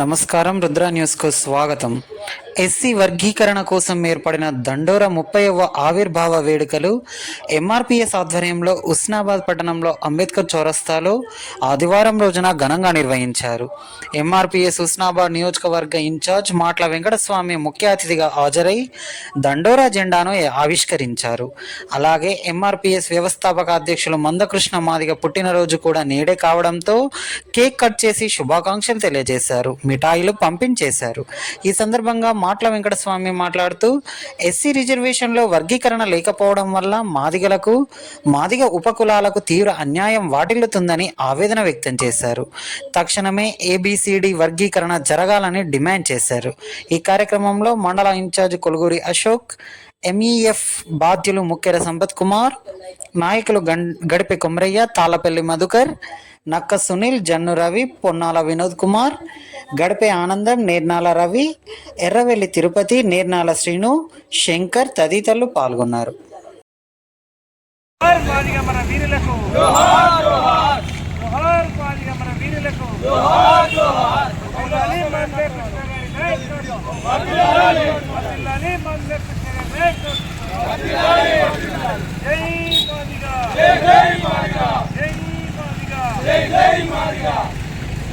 నమస్కారం. రుద్ర న్యూస్కు స్వాగతం. ఎస్సీ వర్గీకరణ కోసం ఏర్పడిన దండోర 30వ ఆవిర్భావ వేడుకలు ఎంఆర్పీఎస్ ఆధ్వర్యంలో ఉస్నాబాద్ పట్టణంలో అంబేద్కర్ చౌరస్తాలో ఆదివారం రోజున ఘనంగా నిర్వహించారు. ఎంఆర్పీఎస్ ఉస్నాబాద్ నియోజకవర్గ ఇన్ఛార్జ్ మాట్ల వెంకటస్వామి ముఖ్య అతిథిగా హాజరై దండోరా జెండాను ఆవిష్కరించారు. అలాగే ఎంఆర్పీఎస్ వ్యవస్థాపక అధ్యక్షులు మందకృష్ణ మాదిగ పుట్టినరోజు కూడా నేడే కావడంతో కేక్ కట్ చేసి శుభాకాంక్షలు తెలియజేశారు. మిఠాయిలు పంపించేశారు. ఈ సందర్భంగా మాట్ల వెంకటస్వామి మాట్లాడుతూ ఎస్సీ రిజర్వేషన్లో వర్గీకరణ లేకపోవడం వల్ల మాదిగ ఉపకులాలకు తీవ్ర అన్యాయం వాటిల్లుతుందని ఆవేదన వ్యక్తం చేశారు. తక్షణమే ఏబిసిడి వర్గీకరణ జరగాలని డిమాండ్ చేశారు. ఈ కార్యక్రమంలో మండల ఇన్ఛార్జ్ కొలుగురి అశోక్, ఎంఈఎఫ్ బాధ్యులు ముక్కెర సంపత్ కుమార్, నాయకులు గడిపే కొమరయ్య, తాళపల్లి మధుకర్, నక్క సునీల్, జన్ను రవి, పొన్నాల వినోద్ కుమార్, గడిపే ఆనందం, నేర్నాల రవి, ఎర్రవెల్లి తిరుపతి, నేర్నాల శ్రీను, శంకర్ తదితరులు పాల్గొన్నారు.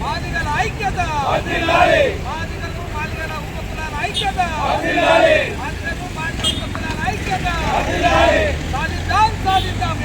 మాదిగల ఐక్యత, మాదిగల ఉపకులాల ఐక్యత, మాదిగల ఉపకులాల ఐక్యత, సాధిద్దాం